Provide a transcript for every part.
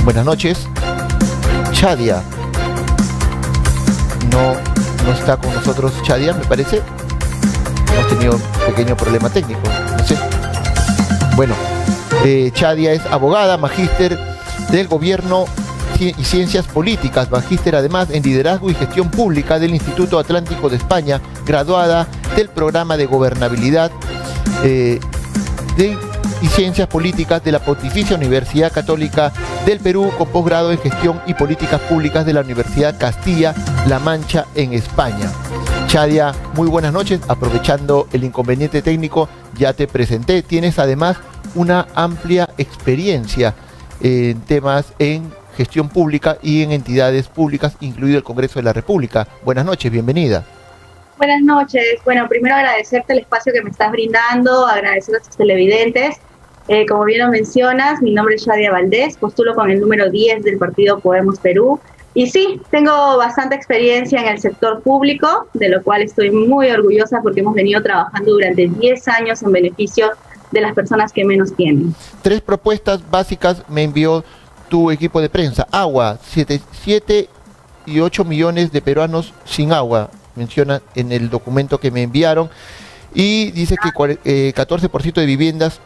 Buenas noches. Chadia. No está con nosotros Chadia, me parece. Hemos tenido un pequeño problema técnico, no sé. Bueno, Chadia es abogada, magíster del Gobierno y Ciencias Políticas, magíster además en Liderazgo y Gestión Pública del Instituto Atlántico de España, graduada del Programa de Gobernabilidad y Ciencias Políticas de la Pontificia Universidad Católica del Perú, con posgrado en Gestión y Políticas Públicas de la Universidad Castilla-La Mancha en España. Chadia, muy buenas noches. Aprovechando el inconveniente técnico, ya te presenté. Tienes además una amplia experiencia en temas en gestión pública y en entidades públicas, incluido el Congreso de la República. Buenas noches, bienvenida. Buenas noches. Bueno, primero agradecerte el espacio que me estás brindando, agradecer a tus televidentes. Como bien lo mencionas, mi nombre es Chadia Valdés, postulo con el número 10 del partido Podemos Perú. Y sí, tengo bastante experiencia en el sector público, de lo cual estoy muy orgullosa porque hemos venido trabajando durante 10 años en beneficio de las personas que menos tienen. 3 propuestas básicas me envió tu equipo de prensa. Agua, 7 y 8 millones de peruanos sin agua, menciona en el documento que me enviaron. Y dice que 14% de viviendas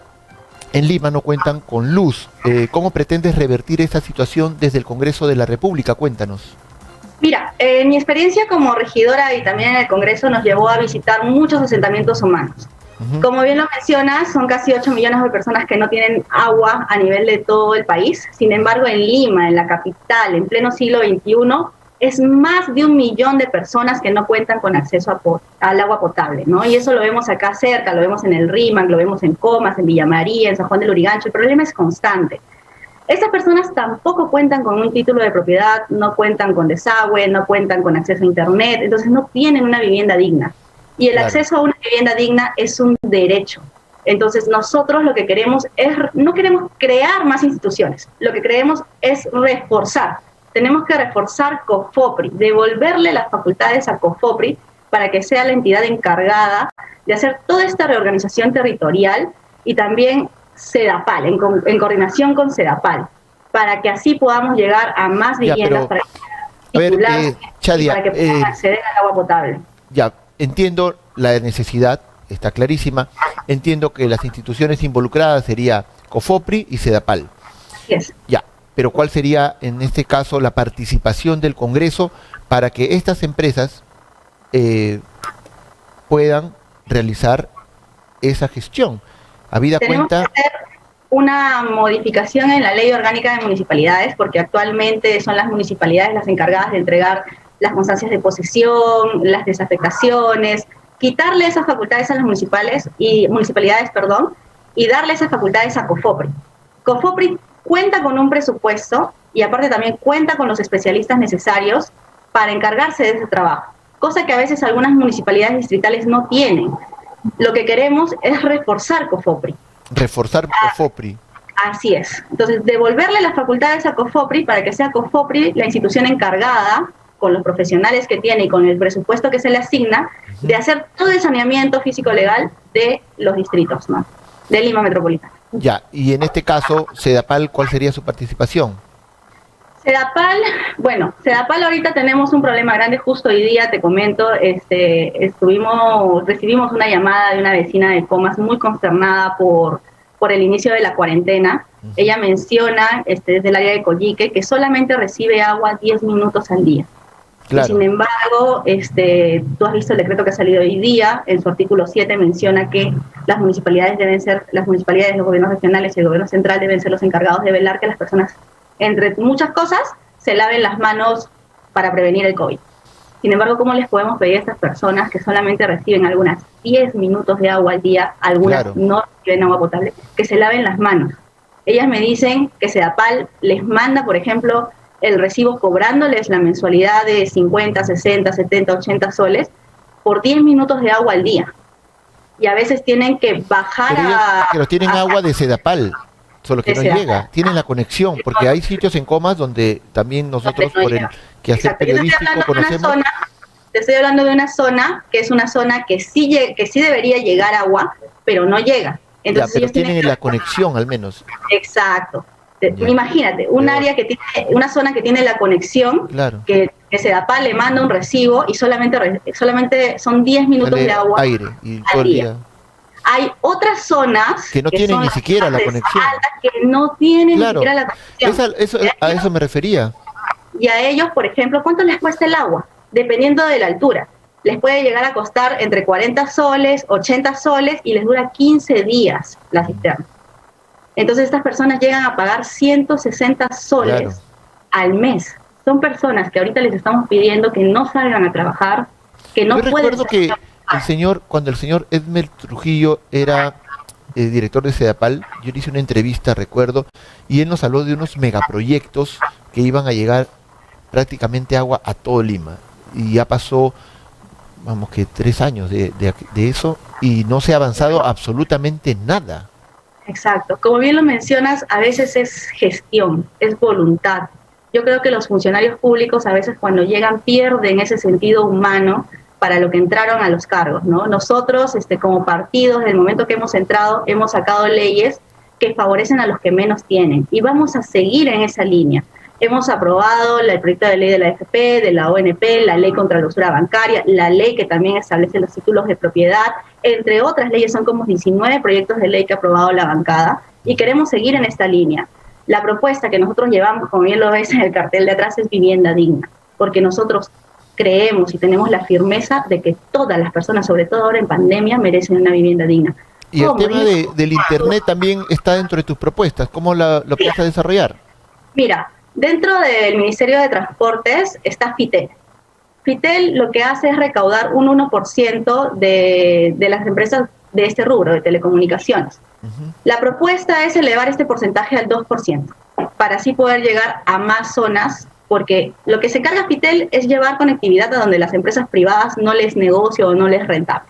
en Lima no cuentan con luz. ¿Cómo pretendes revertir esa situación desde el Congreso de la República? Cuéntanos. Mira, mi experiencia como regidora y también en el Congreso nos llevó a visitar muchos asentamientos humanos. Como bien lo mencionas, son casi 8 millones de personas que no tienen agua a nivel de todo el país. Sin embargo, en Lima, en la capital, en pleno siglo XXI, es más de 1 millón de personas que no cuentan con acceso al agua potable, ¿no? Y eso lo vemos acá cerca, lo vemos en el Rímac, lo vemos en Comas, en Villa María, en San Juan del Lurigancho. El problema es constante. Estas personas tampoco cuentan con un título de propiedad, no cuentan con desagüe, no cuentan con acceso a internet, entonces no tienen una vivienda digna. Y el acceso a una vivienda digna es un derecho. Entonces nosotros lo que queremos es, no queremos crear más instituciones, lo que queremos es reforzar. Tenemos que reforzar COFOPRI, devolverle las facultades a COFOPRI para que sea la entidad encargada de hacer toda esta reorganización territorial, y también SEDAPAL, en coordinación con SEDAPAL, para que así podamos llegar a más viviendas para que puedan acceder al agua potable. Ya, entiendo la necesidad, está clarísima. Entiendo que las instituciones involucradas sería COFOPRI y SEDAPAL. Yes. Ya. Pero ¿cuál sería en este caso la participación del Congreso para que estas empresas puedan realizar esa gestión? Habida cuenta... que hacer una modificación en la Ley Orgánica de Municipalidades, porque actualmente son las municipalidades las encargadas de entregar las constancias de posesión, las desafectaciones, quitarle esas facultades a las municipalidades, y darle esas facultades a COFOPRI. COFOPRI cuenta con un presupuesto y aparte también cuenta con los especialistas necesarios para encargarse de ese trabajo, cosa que a veces algunas municipalidades distritales no tienen. Lo que queremos es reforzar COFOPRI. Reforzar COFOPRI. Así es. Entonces, devolverle las facultades a COFOPRI para que sea COFOPRI la institución encargada, con los profesionales que tiene y con el presupuesto que se le asigna, de hacer todo el saneamiento físico-legal de los distritos, ¿no?, de Lima Metropolitana. Ya, y en este caso, SEDAPAL, ¿cuál sería su participación? SEDAPAL, bueno, SEDAPAL ahorita tenemos un problema grande. Justo hoy día, te comento, recibimos una llamada de una vecina de Comas muy consternada por el inicio de la cuarentena. Ella menciona desde el área de Coyique que solamente recibe agua 10 minutos al día. Claro. Sin embargo, tú has visto el decreto que ha salido hoy día. En su artículo 7 menciona que las municipalidades, los gobiernos regionales y el gobierno central deben ser los encargados de velar que las personas, entre muchas cosas, se laven las manos para prevenir el COVID. Sin embargo, ¿cómo les podemos pedir a estas personas que solamente reciben algunas 10 minutos de agua al día, algunas no reciben agua potable, que se laven las manos? Ellas me dicen que SEDAPAL les manda, por ejemplo, el recibo cobrándoles la mensualidad de 50, 60, 70, 80 soles por 10 minutos de agua al día. Y a veces tienen que bajar pero tienen agua de SEDAPAL, solo que no llega. Tienen la conexión, porque hay sitios en Comas donde también nosotros, por el quehacer periodístico, conocemos... Te estoy hablando de una zona que es una zona que sí debería llegar agua, pero no llega. Entonces, pero tienen la conexión al menos. Exacto. Imagínate, un área que tiene, una zona que tiene la conexión, claro, que Sedapal le manda un recibo y solamente son 10 minutos sale de agua aire y todo al el día. día. Hay otras zonas Que no tienen son ni las siquiera la zonas conexión. altas que no tienen ni Claro, siquiera la conexión. a eso me refería. Y a ellos, por ejemplo, ¿cuánto les cuesta el agua? Dependiendo de la altura. Les puede llegar a costar entre 40 soles, 80 soles y les dura 15 días la cisterna. Entonces estas personas llegan a pagar 160 soles Claro. al mes. Son personas que ahorita les estamos pidiendo que no salgan a trabajar, que no Yo pueden recuerdo salir que a trabajar. cuando el señor Edmer Trujillo era director de Sedapal, yo le hice una entrevista, recuerdo, y él nos habló de unos megaproyectos que iban a llegar prácticamente agua a todo Lima. Y ya pasó, vamos que 3 años de eso, y no se ha avanzado absolutamente nada. Exacto. Como bien lo mencionas, a veces es gestión, es voluntad. Yo creo que los funcionarios públicos a veces cuando llegan pierden ese sentido humano para lo que entraron a los cargos, ¿no? Nosotros, como partidos, desde el momento que hemos entrado, hemos sacado leyes que favorecen a los que menos tienen y vamos a seguir en esa línea. Hemos aprobado el proyecto de ley de la AFP, de la ONP, la ley contra la usura bancaria, la ley que también establece los títulos de propiedad, entre otras leyes. Son como 19 proyectos de ley que ha aprobado la bancada y queremos seguir en esta línea. La propuesta que nosotros llevamos, como bien lo ves en el cartel de atrás, es vivienda digna, porque nosotros creemos y tenemos la firmeza de que todas las personas, sobre todo ahora en pandemia, merecen una vivienda digna. Y el tema del Internet también está dentro de tus propuestas. ¿Cómo lo piensas desarrollar? Mira, dentro del Ministerio de Transportes está FITEL. FITEL lo que hace es recaudar un 1% de las empresas de este rubro, de telecomunicaciones. La propuesta es elevar este porcentaje al 2%, para así poder llegar a más zonas, porque lo que se encarga FITEL es llevar conectividad a donde las empresas privadas no les negocio o no les rentable.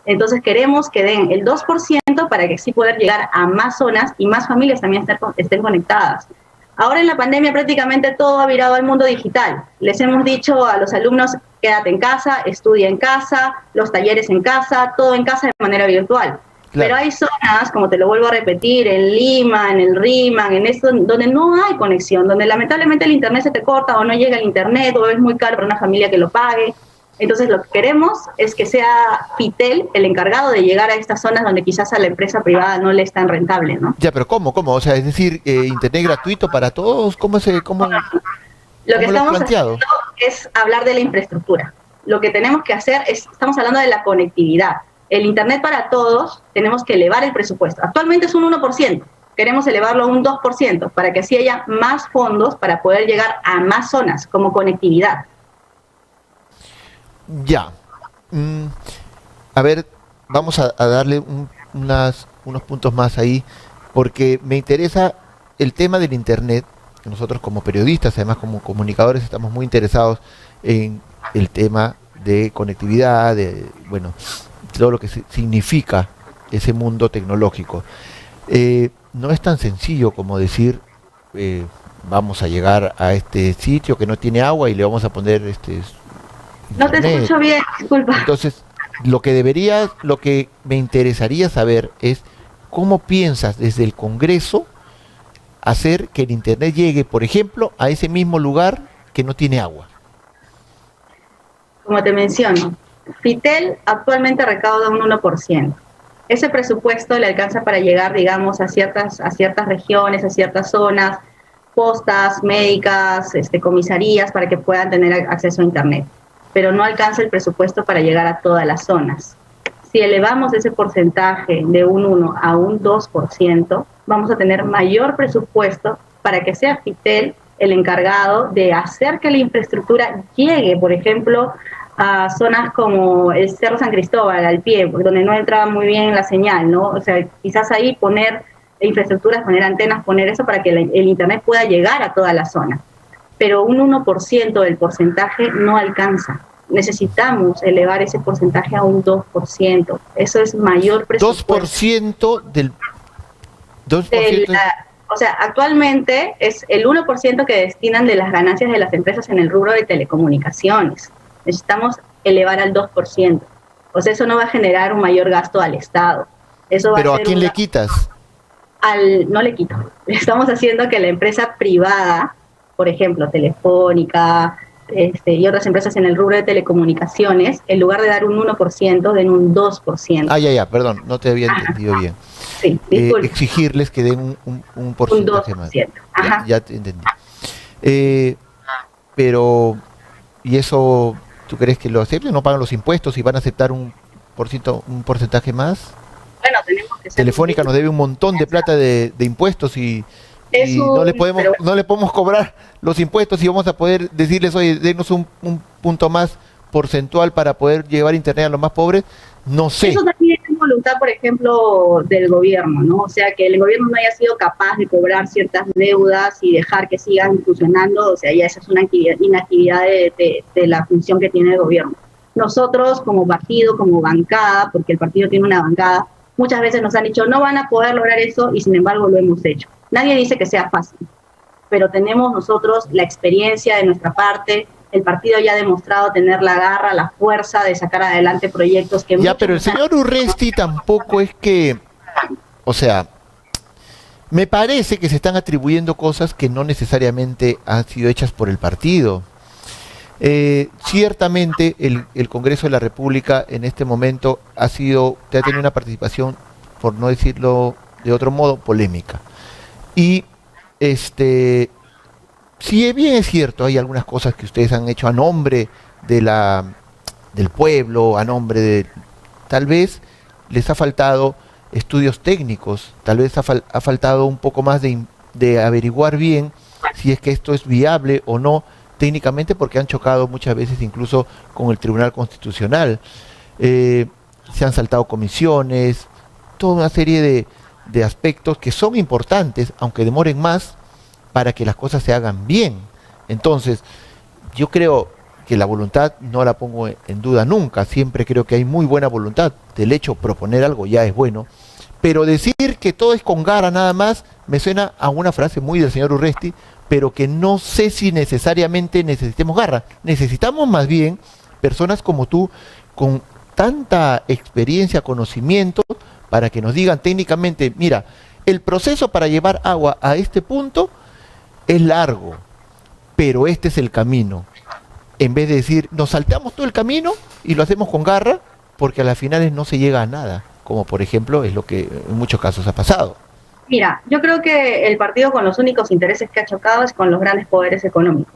Entonces queremos que den el 2% para que así poder llegar a más zonas y más familias también estén conectadas. Ahora en la pandemia prácticamente todo ha virado al mundo digital. Les hemos dicho a los alumnos, quédate en casa, estudia en casa, los talleres en casa, todo en casa de manera virtual. Claro. Pero hay zonas, como te lo vuelvo a repetir, en Lima, en el RIMAN, en esto, donde no hay conexión, donde lamentablemente el internet se te corta o no llega el internet o es muy caro para una familia que lo pague. Entonces lo que queremos es que sea FITEL el encargado de llegar a estas zonas donde quizás a la empresa privada no le es tan rentable, ¿no? Ya, pero ¿cómo? O sea, es decir, internet gratuito para todos, ¿cómo lo que estamos haciendo es hablar de la infraestructura. Lo que tenemos que hacer estamos hablando de la conectividad. El internet para todos, tenemos que elevar el presupuesto. Actualmente es un 1%, queremos elevarlo a un 2% para que así haya más fondos para poder llegar a más zonas como conectividad. Ya. A ver, vamos a darle unos puntos más ahí, porque me interesa el tema del internet. Nosotros como periodistas, además como comunicadores, estamos muy interesados en el tema de conectividad, de, bueno, todo lo que significa ese mundo tecnológico. No es tan sencillo como decir, vamos a llegar a este sitio que no tiene agua y le vamos a poner No te escucho bien, disculpa. Entonces, lo que me interesaría saber es cómo piensas desde el Congreso hacer que el internet llegue, por ejemplo, a ese mismo lugar que no tiene agua. Como te menciono, FITEL actualmente recauda un 1%. Ese presupuesto le alcanza para llegar, digamos, a ciertas regiones, a ciertas zonas, postas, médicas, comisarías, para que puedan tener acceso a internet. Pero no alcanza el presupuesto para llegar a todas las zonas. Si elevamos ese porcentaje de un 1 a un 2%, vamos a tener mayor presupuesto para que sea FITEL el encargado de hacer que la infraestructura llegue, por ejemplo, a zonas como el Cerro San Cristóbal, al pie, donde no entraba muy bien la señal, ¿no? O sea, quizás ahí poner infraestructuras, poner antenas, poner eso para que el internet pueda llegar a toda la zona. Pero un 1% del porcentaje no alcanza. Necesitamos elevar ese porcentaje a un 2%. Eso es mayor presupuesto. 2% del... 2%. O sea, actualmente es el 1% que destinan de las ganancias de las empresas en el rubro de telecomunicaciones. Necesitamos elevar al 2%. O sea, eso no va a generar un mayor gasto al Estado. Eso va ¿Pero a ser a quién le quitas? no le quito, estamos haciendo que la empresa privada, por ejemplo, Telefónica, y otras empresas en el rubro de telecomunicaciones, en lugar de dar un 1%, den un 2%. Ya, perdón, no te había entendido bien. Sí, exigirles que den un porcentaje más. Ajá. Ya te entendí. Pero, ¿y eso tú crees que lo acepten? ¿No pagan los impuestos y van a aceptar un porcentaje más? Bueno, tenemos que ser... Telefónica nos debe un montón de plata de impuestos y no le podemos cobrar los impuestos y vamos a poder decirles, oye, denos un punto más porcentual para poder llevar internet a los más pobres. No sé. Eso también es voluntad, por ejemplo, del gobierno, ¿no? O sea, que el gobierno no haya sido capaz de cobrar ciertas deudas y dejar que sigan funcionando, o sea, ya esa es una inactividad de la función que tiene el gobierno. Nosotros, como partido, como bancada, porque el partido tiene una bancada, muchas veces nos han dicho, no van a poder lograr eso, y sin embargo lo hemos hecho. Nadie dice que sea fácil, pero tenemos nosotros la experiencia de nuestra parte. El partido ya ha demostrado tener la garra, la fuerza de sacar adelante proyectos que... Ya, pero el señor Urresti tampoco es que... O sea, me parece que se están atribuyendo cosas que no necesariamente han sido hechas por el partido. Ciertamente el Congreso de la República en este momento ha tenido una participación, por no decirlo de otro modo, polémica. Y si bien es cierto, hay algunas cosas que ustedes han hecho a nombre del pueblo, a nombre de... Tal vez les ha faltado estudios técnicos, tal vez ha faltado un poco más de averiguar bien si es que esto es viable o no técnicamente, porque han chocado muchas veces incluso con el Tribunal Constitucional. Se han saltado comisiones, toda una serie de aspectos que son importantes, aunque demoren más, para que las cosas se hagan bien. Entonces, yo creo que la voluntad no la pongo en duda nunca, siempre creo que hay muy buena voluntad. Del hecho, proponer algo ya es bueno, pero decir que todo es con garra nada más, me suena a una frase muy del señor Urresti, pero que no sé si necesariamente necesitemos garra. Necesitamos más bien personas como tú, con tanta experiencia, conocimiento, para que nos digan técnicamente, mira, el proceso para llevar agua a este punto es largo, pero este es el camino. En vez de decir, nos salteamos todo el camino y lo hacemos con garra, porque a las finales no se llega a nada, como por ejemplo es lo que en muchos casos ha pasado. Mira, yo creo que el partido con los únicos intereses que ha chocado es con los grandes poderes económicos.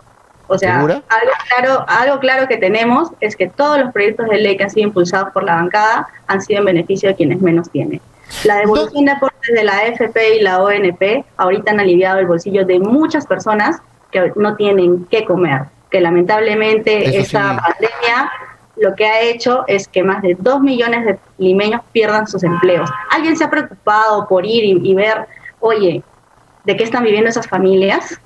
O sea, algo claro que tenemos es que todos los proyectos de ley que han sido impulsados por la bancada han sido en beneficio de quienes menos tienen. La devolución de aportes de la AFP y la ONP ahorita han aliviado el bolsillo de muchas personas que no tienen qué comer, que lamentablemente esta pandemia lo que ha hecho es que más de 2 millones de limeños pierdan sus empleos. ¿Alguien se ha preocupado por ir y ver, oye, de qué están viviendo esas familias?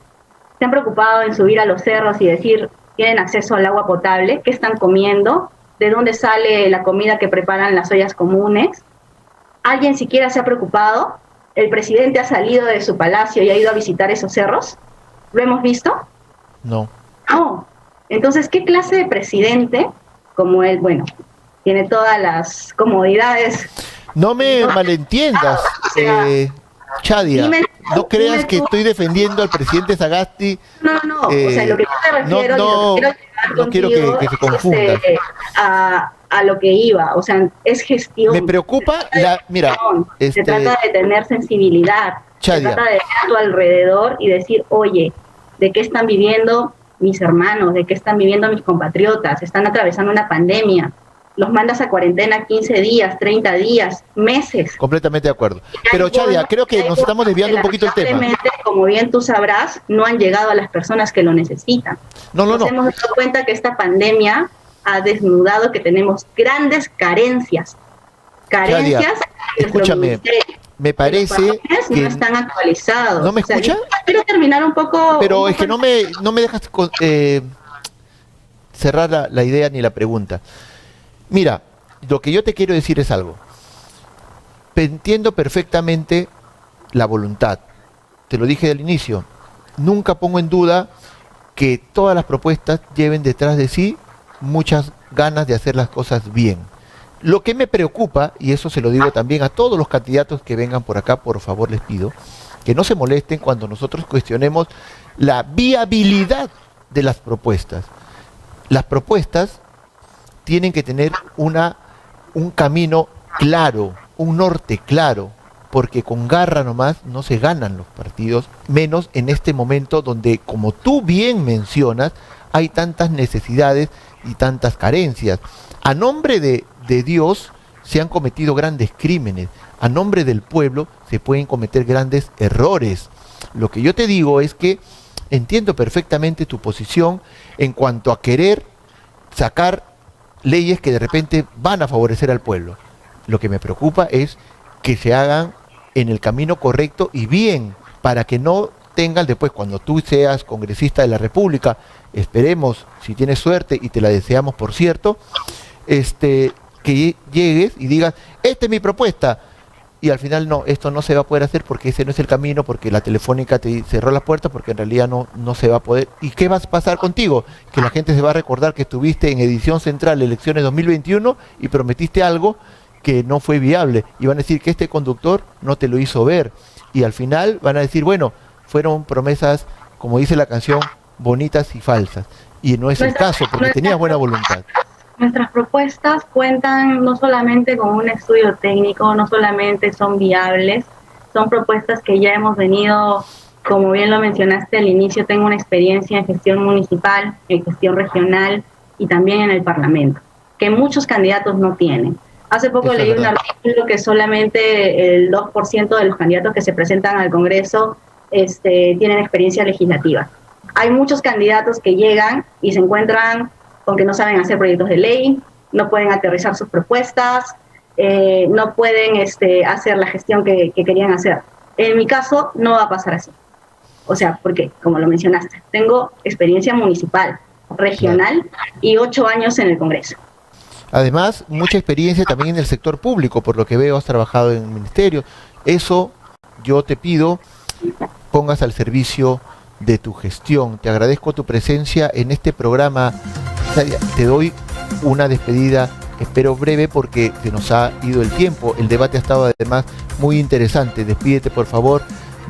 ¿Se han preocupado en subir a los cerros y decir, tienen acceso al agua potable? ¿Qué están comiendo? ¿De dónde sale la comida que preparan las ollas comunes? ¿Alguien siquiera se ha preocupado? ¿El presidente ha salido de su palacio y ha ido a visitar esos cerros? ¿Lo hemos visto? No. No. Entonces, ¿qué clase de presidente como él, bueno, tiene todas las comodidades? No me malentiendas, Chadia, no creas que estoy defendiendo al presidente Sagasti. No, o sea, lo que yo me refiero, no quiero que se confunda. A lo que iba, o sea, es gestión. Me preocupa, se trata de tener sensibilidad, Chadia. Se trata de ver a tu alrededor y decir, oye, ¿de qué están viviendo mis hermanos? ¿De qué están viviendo mis compatriotas? Están atravesando una pandemia. Los mandas a cuarentena 15 días, 30 días, meses. Completamente de acuerdo. Pero Chadia, creo que nos estamos desviando un poquito el tema. Como bien tú sabrás, no han llegado a las personas que lo necesitan. Nos hemos dado cuenta que esta pandemia ha desnudado que tenemos grandes carencias. Chadia, escúchame, me parece que no están actualizados. ¿No me escucha? Quiero terminar un poco... Pero es que no me dejas cerrar la idea ni la pregunta. Mira, lo que yo te quiero decir es algo. Entiendo perfectamente la voluntad. Te lo dije al inicio. Nunca pongo en duda que todas las propuestas lleven detrás de sí muchas ganas de hacer las cosas bien. Lo que me preocupa, y eso se lo digo también a todos los candidatos que vengan por acá, por favor les pido, que no se molesten cuando nosotros cuestionemos la viabilidad de las propuestas. Las propuestas tienen que tener un camino claro, un norte claro, porque con garra nomás no se ganan los partidos, menos en este momento donde, como tú bien mencionas, hay tantas necesidades y tantas carencias. A nombre de Dios se han cometido grandes crímenes, a nombre del pueblo se pueden cometer grandes errores. Lo que yo te digo es que entiendo perfectamente tu posición en cuanto a querer sacar leyes que de repente van a favorecer al pueblo. Lo que me preocupa es que se hagan en el camino correcto y bien, para que no tengan después, cuando tú seas congresista de la República, esperemos, si tienes suerte, y te la deseamos por cierto, que llegues y digas, esta es mi propuesta, y al final no, esto no se va a poder hacer porque ese no es el camino, porque la Telefónica te cerró las puertas, porque en realidad no se va a poder. ¿Y qué va a pasar contigo? Que la gente se va a recordar que estuviste en Edición Central, elecciones 2021, y prometiste algo que no fue viable, y van a decir que este conductor no te lo hizo ver, y al final van a decir, bueno, fueron promesas, como dice la canción, bonitas y falsas, y no es el caso, porque tenías buena voluntad. Nuestras propuestas cuentan no solamente con un estudio técnico, no solamente son viables, son propuestas que ya hemos venido, como bien lo mencionaste al inicio, tengo una experiencia en gestión municipal, en gestión regional y también en el Parlamento, que muchos candidatos no tienen. Hace poco leí un artículo que solamente el 2% de los candidatos que se presentan al Congreso tienen experiencia legislativa. Hay muchos candidatos que llegan y se encuentran con que no saben hacer proyectos de ley, no pueden aterrizar sus propuestas, no pueden hacer la gestión que querían hacer. En mi caso no va a pasar así. O sea, porque, como lo mencionaste, tengo experiencia municipal, regional y 8 años en el Congreso. Además, mucha experiencia también en el sector público, por lo que veo has trabajado en el ministerio. Eso yo te pido, pongas al servicio de tu gestión. Te agradezco tu presencia en este programa. Te doy una despedida, espero breve, porque se nos ha ido el tiempo. El debate ha estado además muy interesante. Despídete por favor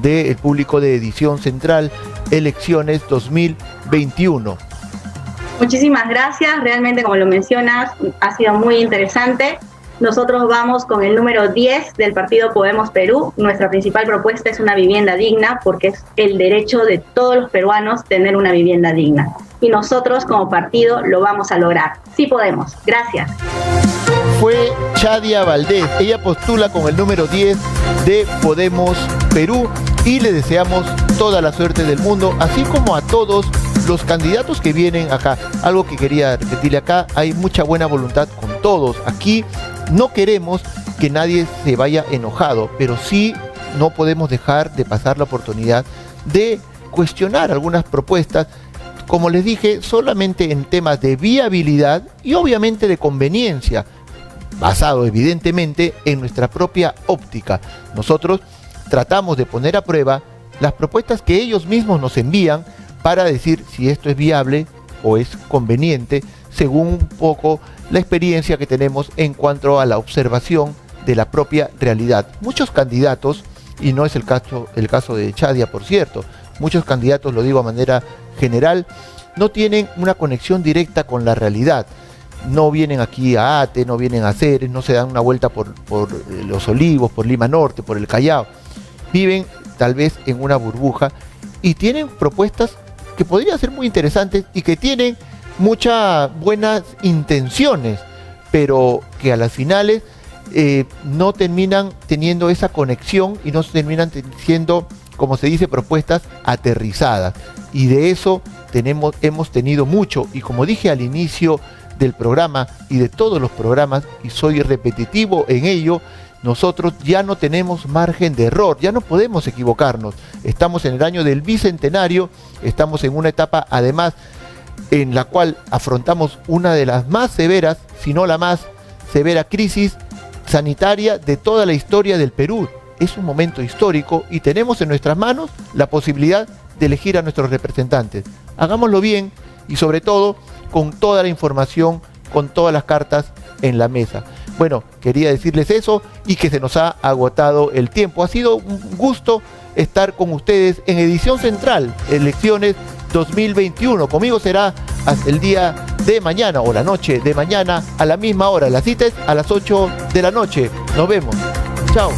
del público de Edición Central, elecciones 2021. Muchísimas gracias, realmente como lo mencionas, ha sido muy interesante. Nosotros vamos con el número 10 del partido Podemos Perú. Nuestra principal propuesta es una vivienda digna, porque es el derecho de todos los peruanos tener una vivienda digna. Y nosotros como partido lo vamos a lograr. Sí podemos. Gracias. Fue Chadia Valdés. Ella postula con el número 10 de Podemos Perú y le deseamos toda la suerte del mundo, así como a todos los candidatos que vienen acá. Algo que quería repetirle acá, hay mucha buena voluntad con todos. Aquí no queremos que nadie se vaya enojado, pero sí no podemos dejar de pasar la oportunidad de cuestionar algunas propuestas, como les dije, solamente en temas de viabilidad y obviamente de conveniencia, basado evidentemente en nuestra propia óptica. Nosotros tratamos de poner a prueba las propuestas que ellos mismos nos envían para decir si esto es viable o es conveniente, según un poco la experiencia que tenemos en cuanto a la observación de la propia realidad. Muchos candidatos, y no es el caso de Chadia, por cierto, muchos candidatos, lo digo de manera general, no tienen una conexión directa con la realidad. No vienen aquí a Ate, no vienen a Ceres, no se dan una vuelta por Los Olivos, por Lima Norte, por el Callao. Viven tal vez en una burbuja y tienen propuestas que podrían ser muy interesantes y que tienen muchas buenas intenciones, pero que a las finales no terminan teniendo esa conexión y no terminan siendo, como se dice, propuestas aterrizadas. Y de eso hemos tenido mucho, y como dije al inicio del programa y de todos los programas, y soy repetitivo en ello, nosotros ya no tenemos margen de error, ya no podemos equivocarnos. Estamos en el año del bicentenario, estamos en una etapa además en la cual afrontamos una de las más severas, si no la más severa crisis sanitaria de toda la historia del Perú. Es un momento histórico y tenemos en nuestras manos la posibilidad de elegir a nuestros representantes. Hagámoslo bien y sobre todo con toda la información, con todas las cartas en la mesa. Bueno, quería decirles eso y que se nos ha agotado el tiempo. Ha sido un gusto estar con ustedes en Edición Central, Elecciones 2021. Conmigo será hasta el día de mañana o la noche de mañana a la misma hora. La cita es a las 8 de la noche. Nos vemos. Chao.